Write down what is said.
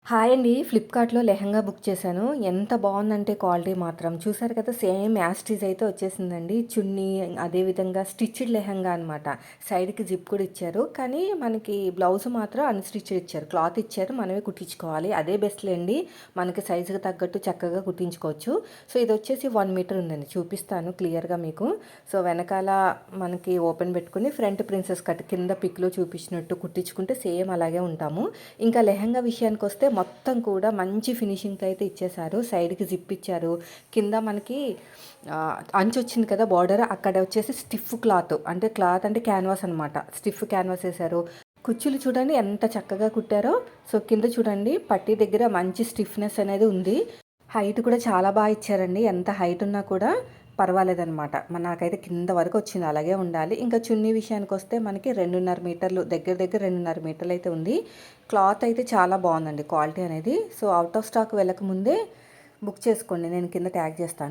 Hi అండి. ఫ్లిప్‌కార్ట్‌లో lehenga book చేశాను. ఎంత బావుందంటే క్వాలిటీ మాత్రం. చూసారు కదా! సేమ్ యాజ్ ఇట్ ఈజ్ అయితే వచ్చేసిందండి. చున్నీ అదే విధంగా స్టిచ్డ్ లెహెంగా అనమాట. సైడ్‌కి జిప్ కూడా ఇచ్చారు. కానీ మనకి బ్లౌజ్ మాత్రం అన్‌స్టిచ్డ్ ఇచ్చారు. క్లాత్ ఇచ్చారు. మనమే కుట్టించుకోవాలి. అదే బెస్ట్‌లెండి. మనకి సైజుకి తగ్గట్టు చక్కగా కుట్టించుకోవచ్చు. సో, ఇదొచ్చేసి 1 మీటర్ ఉందండి. చూపిస్తాను క్లియర్‌గా మీకు. సో, వెనకాల మనకి ఓపెన్ పెట్టుకొని ఫ్రంట్ ప్రిన్సెస్ కట్ కింద పిక్‌లో చూపించినట్టు కుట్టించుకుంటే సేమ్ అలాగే ఉంటాము. ఇంకా లెహెంగా విషయానికొస్తే మొత్తం కూడా మంచి ఫినిషింగ్‌తో అయితే ఇచ్చేశారు. సైడ్‌కి జిప్ ఇచ్చారు. కింద మనకి అంచు వచ్చింది కదా బార్డర్, అక్కడ వచ్చేసి స్టిఫ్ క్లాత్ అంటే క్యాన్వాస్ అనమాట. స్టిఫ్ క్యాన్వాస్ ఏశారు. కుచ్చులు చూడండి ఎంత చక్కగా కుట్టారో. సో, కింద చూడండి పట్టీ దగ్గర మంచి స్టిఫ్‌నెస్ అనేది ఉంది. హైట్ కూడా చాలా బాగా ఇచ్చారండి. ఎంత హైట్ ఉన్నా కూడా పర్వాలేదనమాట. నాకైతే కింద వరకు వచ్చింది. అలాగే ఉండాలి. ఇంకా చున్నీ విషయానికొస్తే మనకి 2.5 మీటర్లు దగ్గర దగ్గర 2.5 మీటర్లు అయితే ఉంది. క్లాత్ అయితే చాలా బాగుందండి క్వాలిటీ అనేది. సో, ఔట్ ఆఫ్ స్టాక్ వెళ్ళకముందే బుక్ చేసుకోండి. నేను కింద ట్యాగ్ చేస్తాను.